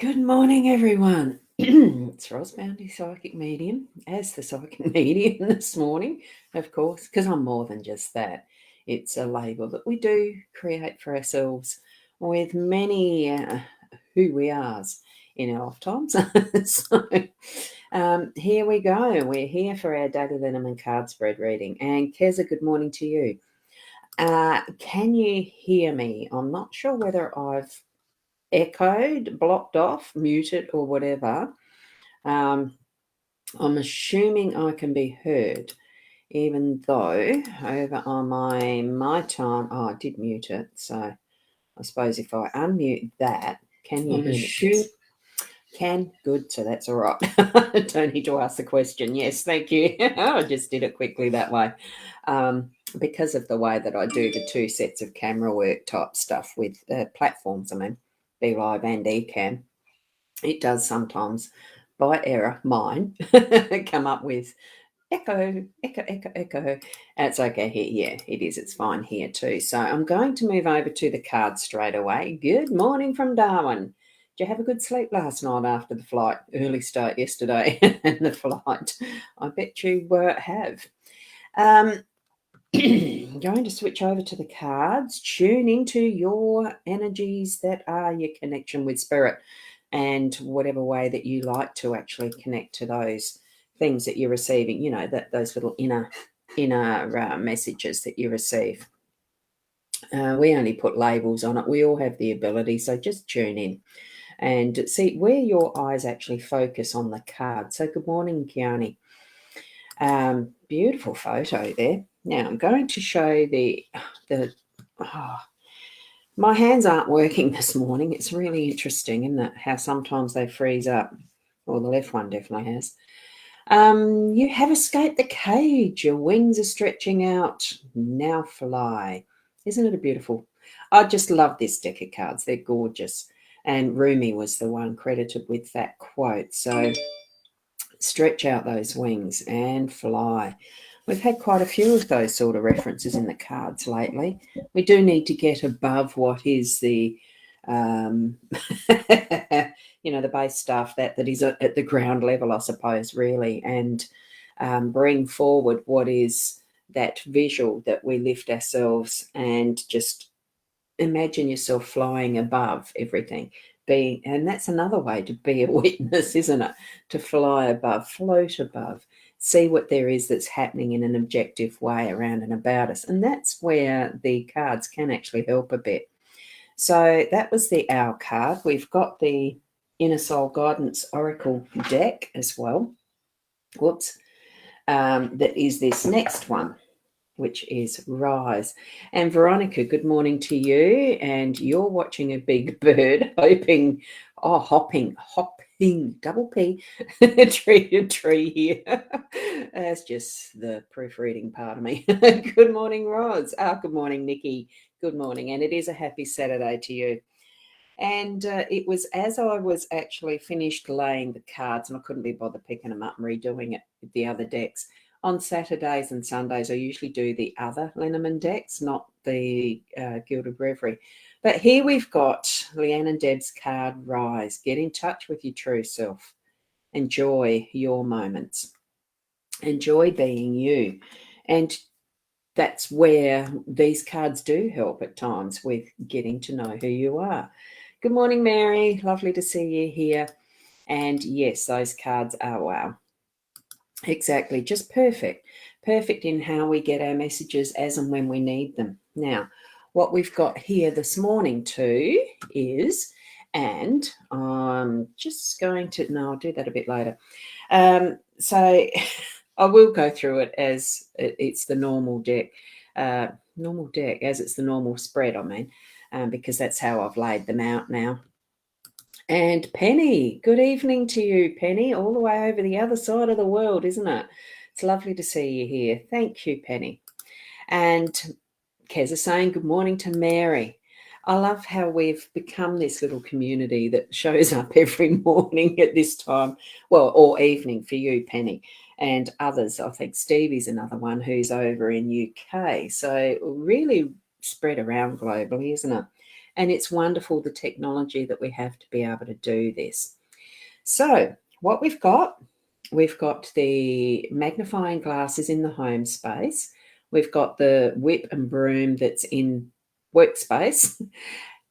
Good morning, everyone. It's Ros Boundy Psychic Medium, as the Psychic Medium this morning, of course, because I'm more than just that. It's a label that we do create for ourselves with many who we are's in our lifetimes. Here we go. We're here for our Daily LENORMAND card spread reading. And Keza, good morning to you. Can you hear me? I'm not sure whether I've echoed, blocked off, muted, or whatever. I'm assuming I can be heard, even though over on my time, I did mute it. So I suppose if I unmute that, can you hear me? Can, good, so that's all right. Don't need to ask the question. Yes, thank you. I just did it quickly that way. Because of the way that I do the two sets of camera work type stuff with platforms, Be Live and Ecamm, it does sometimes, by error, mine, come up with echo. It's okay here. Yeah, it is. It's fine here too. So I'm going to move over to the cards straight away. Good morning from Darwin. Did you have a good sleep last night after the flight? Early start yesterday and the flight. I bet you have. Going to switch over to the cards. Tune into your energies that are your connection with spirit, and whatever way that you like to actually connect to those things that you're receiving, that those little inner messages that you receive. We only put labels on it. We all have the ability, so just tune in and see where your eyes actually focus on the card. So good morning, Kiani. Beautiful photo there. Now I'm going to show my hands aren't working this morning. It's really interesting, isn't it? How sometimes they freeze up. Well, the left one definitely has. You have escaped the cage. Your wings are stretching out. Now fly. Isn't it a beautiful? I just love this deck of cards. They're gorgeous. And Rumi was the one credited with that quote. So stretch out those wings and fly. We've had quite a few of those sort of references in the cards lately. We do need to get above what is the, the base stuff that is at the ground level, I suppose, really, and bring forward what is that visual that we lift ourselves and just imagine yourself flying above everything. And that's another way to be a witness, isn't it? To fly above, float above, see what there is that's happening in an objective way around and about us. And that's where the cards can actually help a bit. So that was the Owl card. We've got the Inner Soul Guidance Oracle deck as well. Whoops. That is this next one, which is Rise. And Veronica, good morning to you. And you're watching a big bird hopping, double P, tree to tree here. That's just the proofreading part of me. Good morning, Roz. Good morning, Nikki. Good morning. And it is a happy Saturday to you. And it was as I was actually finished laying the cards, and I couldn't be bothered picking them up and redoing it with the other decks. On Saturdays and Sundays, I usually do the other Lenormand decks, not the Gilded Reverie. But here we've got Leanne and Deb's card, Rise. Get in touch with your true self. Enjoy your moments. Enjoy being you. And that's where these cards do help at times with getting to know who you are. Good morning, Mary. Lovely to see you here. And yes, those cards are wow. Exactly. Just perfect. Perfect in how we get our messages as and when we need them. Now, what we've got here this morning too is, and I'm just going to, no, I'll do that a bit later. So I will go through it as it's the normal deck, as it's the normal spread, because that's how I've laid them out now. And Penny, good evening to you, Penny, all the way over the other side of the world, isn't it? It's lovely to see you here. Thank you, Penny. And Kez is saying good morning to Mary. I love how we've become this little community that shows up every morning at this time, or evening for you, Penny, and others. I think Stevie's another one who's over in UK. So really spread around globally, isn't it? And it's wonderful, the technology that we have to be able to do this. So what we've got the magnifying glasses in the home space. We've got the whip and broom that's in workspace.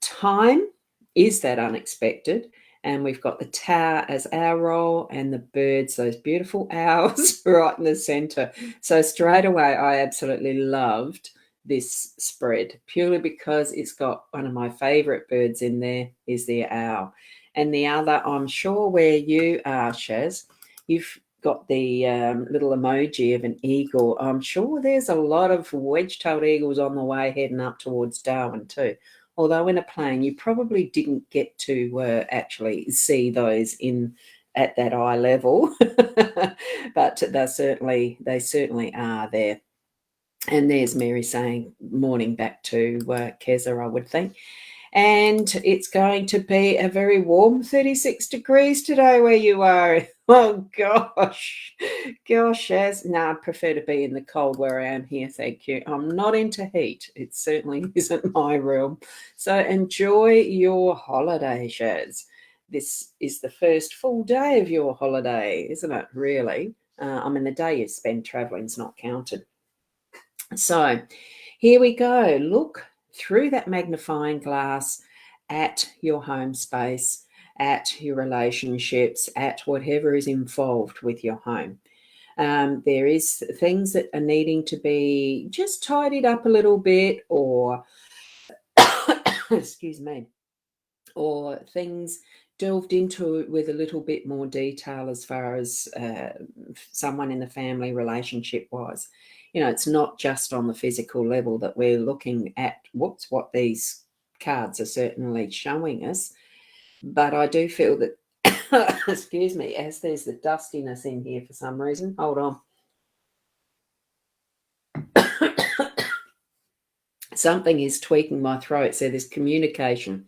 Time is that unexpected. And we've got the tower as our role, and the birds, those beautiful owls, right in the center. So straight away, I absolutely loved this spread, purely because it's got one of my favorite birds in there is the owl. And the other, I'm sure where you are, Shaz, you've got the little emoji of an eagle. I'm sure there's a lot of wedge-tailed eagles on the way heading up towards Darwin too. Although in a plane, you probably didn't get to actually see those at that eye level, but they certainly are there. And there's Mary saying morning back to Keza, I would think. And it's going to be a very warm 36 degrees today where you are. Oh, gosh. Gosh, no, I'd prefer to be in the cold where I am here, thank you. I'm not into heat. It certainly isn't my realm. So enjoy your holiday, Shaz. This is the first full day of your holiday, isn't it, really? I mean, the day you spend travelling is not counted. So here we go. Look through that magnifying glass at your home space, at your relationships, at whatever is involved with your home. There is things that are needing to be just tidied up a little bit, or excuse me, or things delved into with a little bit more detail as far as someone in the family relationship wise. You know, it's not just on the physical level that we're looking at what these cards are certainly showing us. But I do feel that, excuse me, as there's the dustiness in here for some reason. Hold on. Something is tweaking my throat. So there's communication.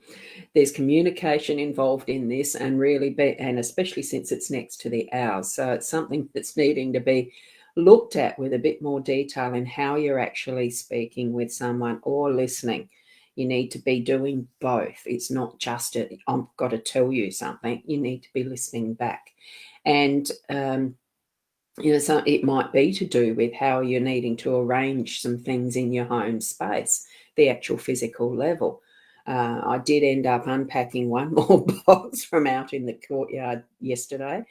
There's communication involved in this, and especially since it's next to the owls. So it's something that's needing to be looked at with a bit more detail in how you're actually speaking with someone or listening. You need to be doing both. It's not just I've got to tell you something. You need to be listening back. And so it might be to do with how you're needing to arrange some things in your home space, the actual physical level. I did end up unpacking one more box from out in the courtyard yesterday.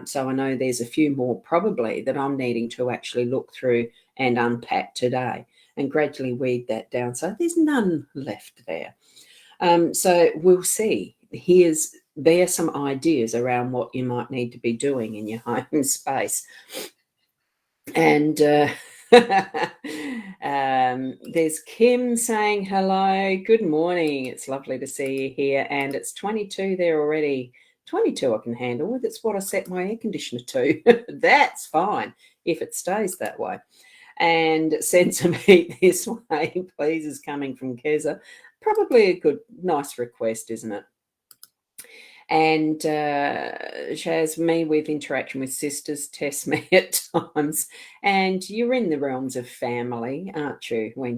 So I know there's a few more probably that I'm needing to actually look through and unpack today and gradually weed that down. So there's none left there. So we'll see. There are some ideas around what you might need to be doing in your home space. And there's Kim saying hello. Good morning. It's lovely to see you here. And it's 22 there already. 22 I can handle with. It's what I set my air conditioner to. That's fine if it stays that way. And send some heat this way, please, is coming from Keza. Probably a good, nice request, isn't it? And Shaz, me with interaction with sisters tests me at times. And you're in the realms of family, aren't you? When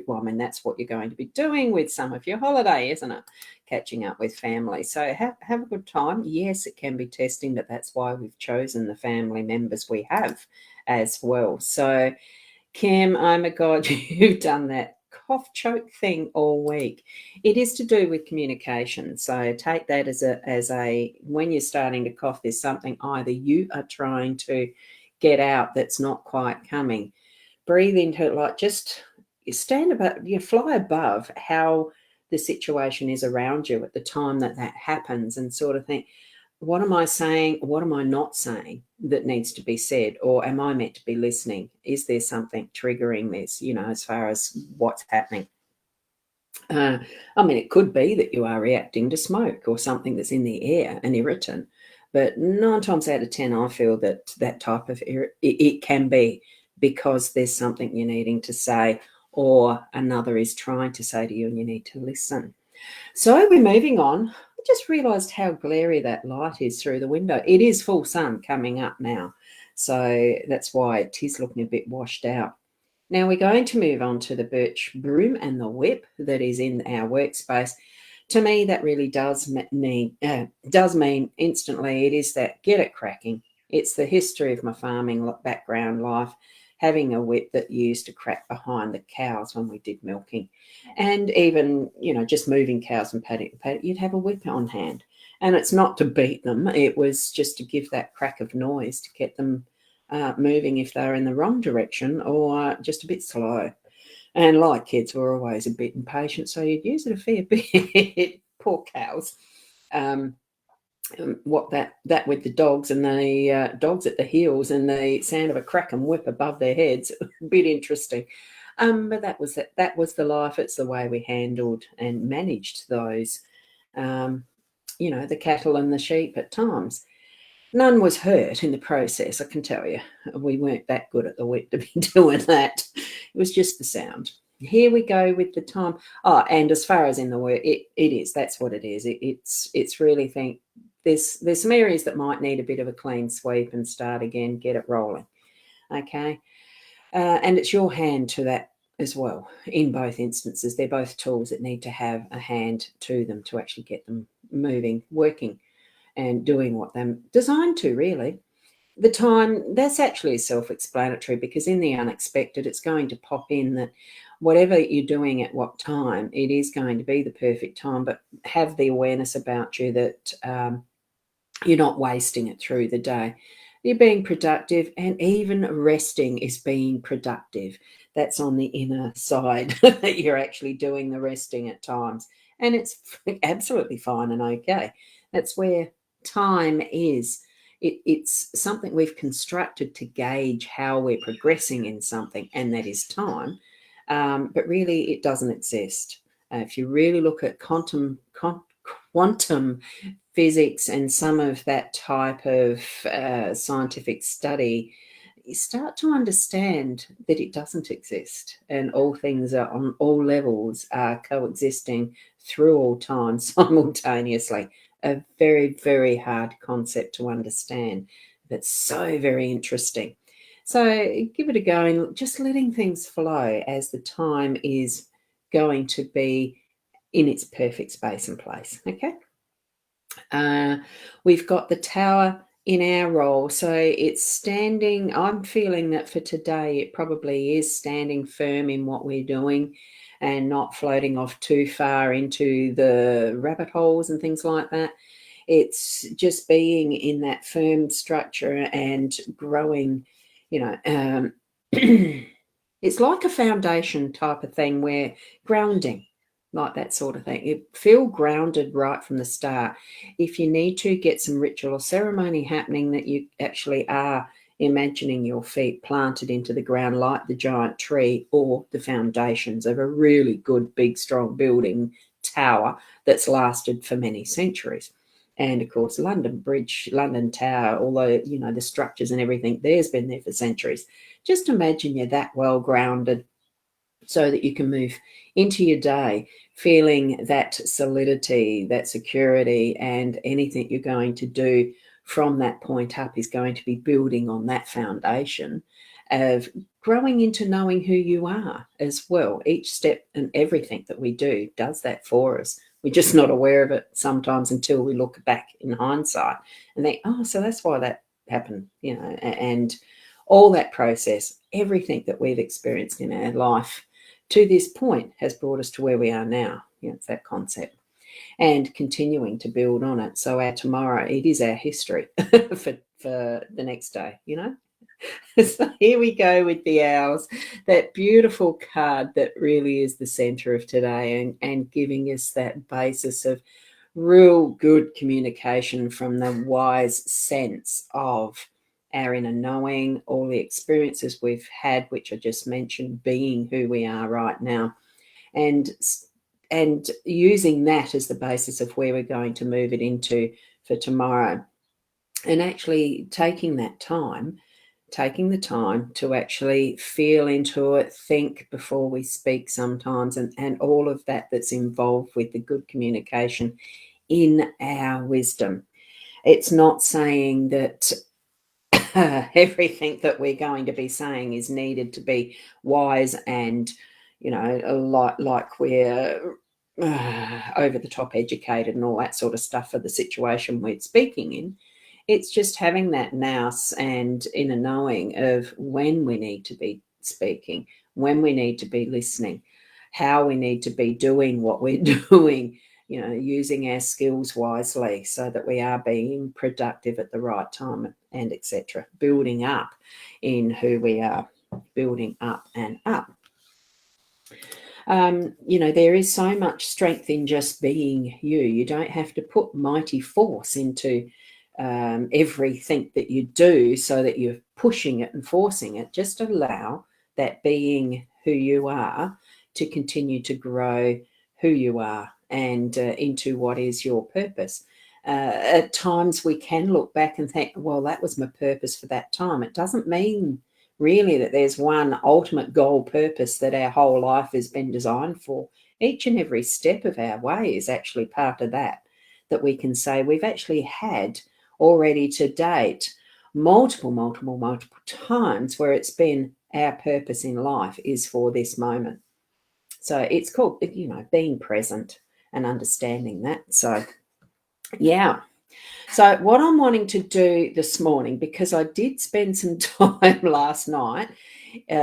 well, I mean, that's what you're going to be doing with some of your holiday, isn't it? Catching up with family. So have a good time. Yes, it can be testing, but that's why we've chosen the family members we have as well. So, Kim, oh my God, you've done that cough choke thing all week. It is to do with communication. So take that as a when you're starting to cough, there's something either you are trying to get out that's not quite coming. Breathe into it, like just fly above how the situation is around you at the time that happens, and sort of think, what am I saying? What am I not saying that needs to be said? Or am I meant to be listening? Is there something triggering this, as far as what's happening? I mean, it could be that you are reacting to smoke or something that's in the air, an irritant. But 9 times out of 10, I feel that type of it can be because there's something you're needing to say, or another is trying to say to you and you need to listen. So we're moving on. I just realised how glary that light is through the window. It is full sun coming up now. So that's why it is looking a bit washed out. Now we're going to move on to the birch broom and the whip that is in our workspace. To me, that really does mean instantly it is that get it cracking. It's the history of my farming background life, having a whip that used to crack behind the cows when we did milking, and even just moving cows and paddock, you'd have a whip on hand, and it's not to beat them; it was just to give that crack of noise to get them moving if they're in the wrong direction or just a bit slow. And like kids, we're always a bit impatient, so you'd use it a fair bit. Poor cows. Um, what that with the dogs and the dogs at the heels and the sound of a crack and whip above their heads, a bit interesting. But that was the life. It's the way we handled and managed those, the cattle and the sheep at times. None was hurt in the process, I can tell you. We weren't that good at the whip to be doing that. It was just the sound. Here we go with the time. Oh, and as far as in the work, it is. That's what it is. It's really there's some areas that might need a bit of a clean sweep and start again, get it rolling. Okay. And it's your hand to that as well. In both instances, they're both tools that need to have a hand to them to actually get them moving, working, and doing what they're designed to, really. The time, that's actually self-explanatory, because in the unexpected, it's going to pop in that whatever you're doing at what time, it is going to be the perfect time, but have the awareness about you that you're not wasting it through the day. You're being productive, and even resting is being productive. That's on the inner side that you're actually doing the resting at times. And it's absolutely fine and okay. That's where time is. It's something we've constructed to gauge how we're progressing in something, and that is time. But really, it doesn't exist. If you really look at quantum physics and some of that type of scientific study, you start to understand that it doesn't exist, and all things are on all levels are coexisting through all time simultaneously. A very, very hard concept to understand, but so very interesting. So give it a go and just letting things flow as the time is going to be in its perfect space and place. Okay. Uh, we've got the tower in our role. So it's standing, I'm feeling that for today, it probably is standing firm in what we're doing and not floating off too far into the rabbit holes and things like that. It's just being in that firm structure and growing, it's like a foundation type of thing where grounding, like that sort of thing. You feel grounded right from the start. If you need to get some ritual or ceremony happening, that you actually are imagining your feet planted into the ground like the giant tree or the foundations of a really good, big, strong building tower that's lasted for many centuries. And of course, London Bridge, London Tower, although, the structures and everything, there's been there for centuries. Just imagine you're that well grounded so that you can move into your day feeling that solidity, that security, and anything you're going to do from that point up is going to be building on that foundation of growing into knowing who you are as well. Each step and everything that we do does that for us. We're just not aware of it sometimes until we look back in hindsight and think, oh, so that's why that happened, and all that process, everything that we've experienced in our life to this point has brought us to where we are now. It's that concept. And continuing to build on it. So our tomorrow, it is our history for the next day, So here we go with the owls, that beautiful card that really is the center of today, and giving us that basis of real good communication from the wise sense of our inner knowing, all the experiences we've had, which I just mentioned, being who we are right now, and using that as the basis of where we're going to move it into for tomorrow, and actually taking the time to actually feel into it, think before we speak sometimes, and all of that that's involved with the good communication in our wisdom. It's not saying that everything that we're going to be saying is needed to be wise and, like we're over the top educated and all that sort of stuff for the situation we're speaking in. It's just having that nous and inner knowing of when we need to be speaking, when we need to be listening, how we need to be doing what we're doing, using our skills wisely so that we are being productive at the right time and etc. Building up in who we are, building up and up. There is so much strength in just being you. You don't have to put mighty force into everything that you do so that you're pushing it and forcing it. Just allow that being who you are to continue to grow who you are and into what is your purpose. At times we can look back and think, well, that was my purpose for that time. It doesn't mean really that there's one ultimate goal purpose that our whole life has been designed for. Each and every step of our way is actually part of that we can say we've actually had already to date multiple times where it's been our purpose in life is for this moment. So it's called, being present and understanding that. So, yeah. So what I'm wanting to do this morning, because I did spend some time last night,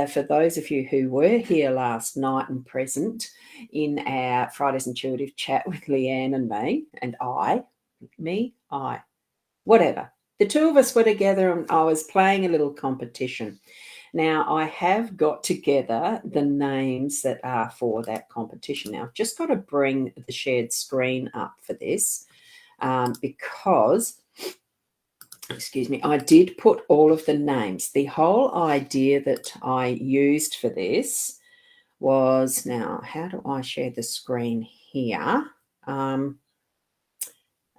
for those of you who were here last night and present in our Friday's Intuitive chat with Leanne and me, and I, whatever. The two of us were together and I was playing a little competition. Now, I have got together the names that are for that competition. Now, I've just got to bring the shared screen up for this because, excuse me, I did put all of the names. The whole idea that I used for this was, now, how do I share the screen here?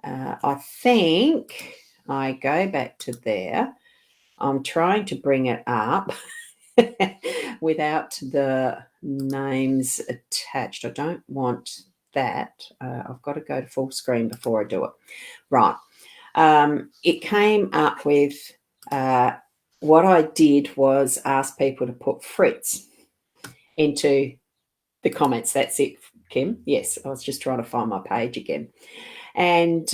I think I go back to there. I'm trying to bring it up without the names attached. I don't want that. I've got to go to full screen before I do it. Right. It came up with what I did was ask people to put Fritz into the comments. That's it, Kim. Yes, I was just trying to find my page again. And,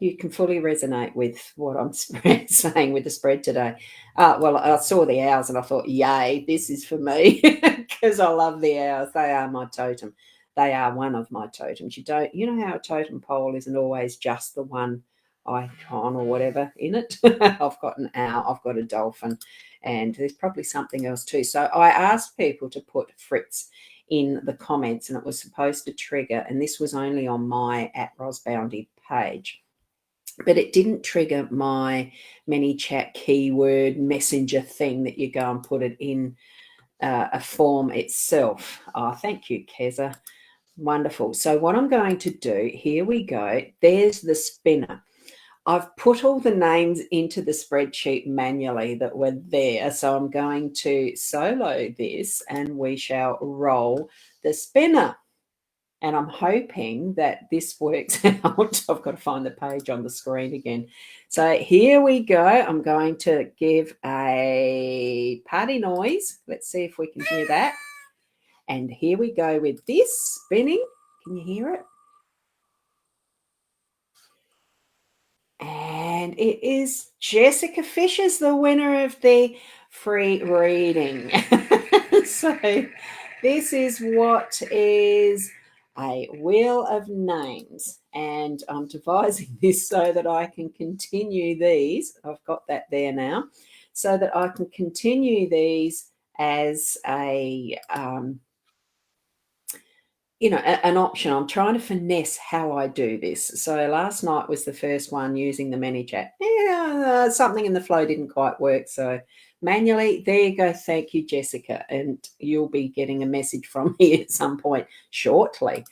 you can fully resonate with what I'm saying with the spread today. Well, I saw the owls and I thought, yay, this is for me because I love the owls. They are my totem. They are one of my totems. You know how a totem pole isn't always just the one icon or whatever in it. I've got an owl, I've got a dolphin, and there's probably something else too. So I asked people to put Fritz in the comments and it was supposed to trigger, and this was only on my @Ros Boundy page, but it didn't trigger my ManyChat keyword messenger thing that you go and put it in a form itself. Oh, thank you, Keza. Wonderful. So what I'm going to do, here we go. There's the spinner. I've put all the names into the spreadsheet manually that were there. So I'm going to solo this and we shall roll the spinner. And I'm hoping that this works out. I've got to find the page on the screen again. So here we go. I'm going to give a party noise. Let's see if we can hear that. And here we go with this spinning. Can you hear it? And it is Jessica Fisher's the winner of the free reading. So this is what is a wheel of names. And I'm devising this so that I can continue these. I've got that there now. So that I can continue these as a an option. I'm trying to finesse how I do this. So last night was the first one using the ManyChat. Yeah, something in the flow didn't quite work. So manually, there you go. Thank you, Jessica. And you'll be getting a message from me at some point shortly.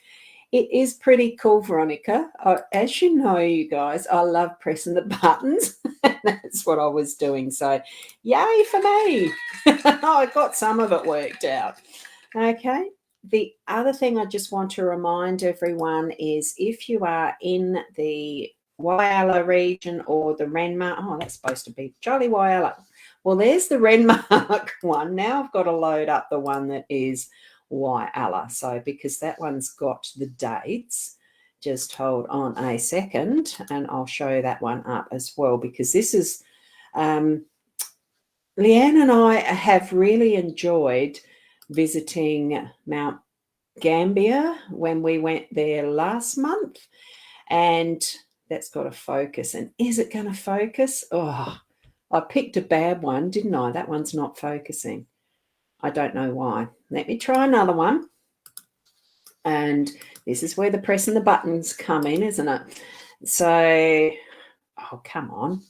It is pretty cool, Veronica. As you know, you guys, I love pressing the buttons. That's what I was doing. So yay for me. I got some of it worked out. Okay. The other thing I just want to remind everyone is if you are in the Whyalla region or the Renmark. Oh, that's supposed to be Jolly Whyalla. Well, there's the Renmark one. Now I've got to load up the one that is Whyalla. So because that one's got the dates, just hold on a second and I'll show that one up as well, because this is Leanne and I have really enjoyed visiting Mount Gambier when we went there last month, and that's got to focus. And is it going to focus? Oh, I picked a bad one, didn't I? That one's not focusing. I don't know why. Let me try another one. And this is where the pressing the buttons come in, isn't it? So, oh, come on,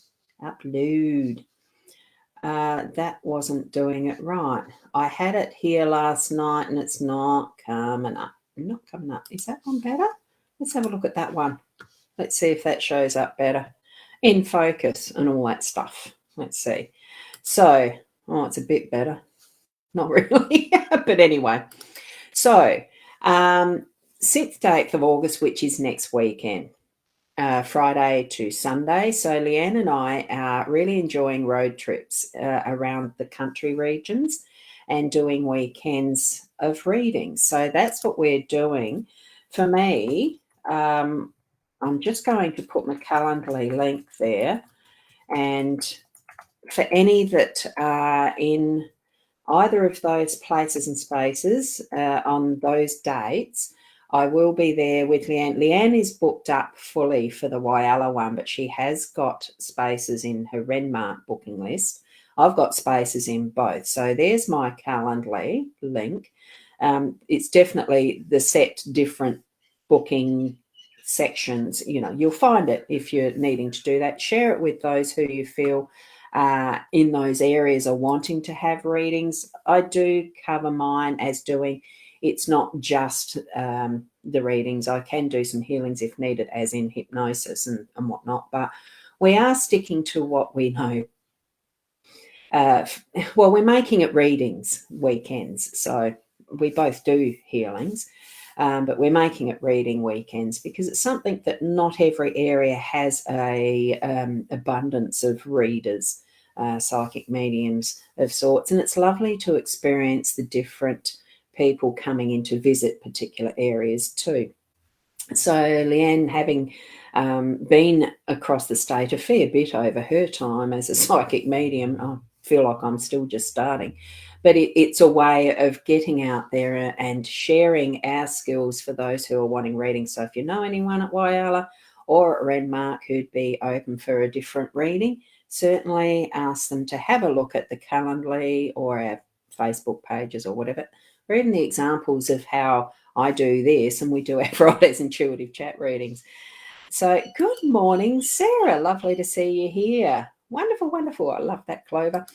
upload. That wasn't doing it right. I had it here last night and it's not coming up. Not coming up. Is that one better? Let's have a look at that one. Let's see if that shows up better. In focus and all that stuff. Let's see. So, oh, it's a bit better. Not really. But anyway. So, 6th to 8th of August, which is next weekend. Friday to Sunday. So Leanne and I are really enjoying road trips around the country regions and doing weekends of reading. So that's what we're doing. For me, I'm just going to put my Calendly link there. And for any that are in either of those places and spaces on those dates, I will be there with Leanne. Leanne is booked up fully for the Whyalla one, but she has got spaces in her Renmark booking list. I've got spaces in both. So there's my Calendly link. It's definitely the set different booking sections. You know, you'll find it if you're needing to do that. Share it with those who you feel in those areas are wanting to have readings. I do cover mine as doing. It's not just the readings. I can do some healings if needed, as in hypnosis and whatnot, but we are sticking to what we know. Well, we're making it readings weekends. So we both do healings, but we're making it reading weekends because it's something that not every area has a abundance of readers, psychic mediums of sorts. And it's lovely to experience the different people coming in to visit particular areas too. So Leanne, having been across the state a fair bit over her time as a psychic medium, I feel like I'm still just starting, but it's a way of getting out there and sharing our skills for those who are wanting reading. So if you know anyone at Whyalla or at Renmark who'd be open for a different reading, certainly ask them to have a look at the Calendly or our Facebook pages or whatever, or even the examples of how I do this, and we do our Fridays intuitive chat readings. So good morning, Sarah. Lovely to see you here. Wonderful, wonderful. I love that, Clover.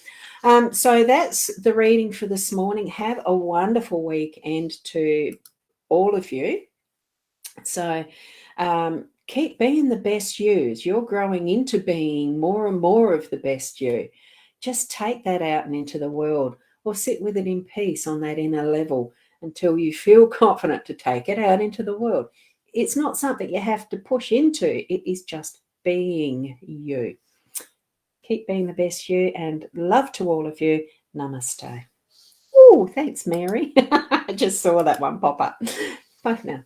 So that's the reading for this morning. Have a wonderful weekend to all of you. So keep being the best yous. You're growing into being more and more of the best you. Just take that out and into the world, or sit with it in peace on that inner level until you feel confident to take it out into the world. It's not something you have to push into. It is just being you. Keep being the best you, and love to all of you. Namaste. Oh, thanks, Mary. I just saw that one pop up. Bye for now.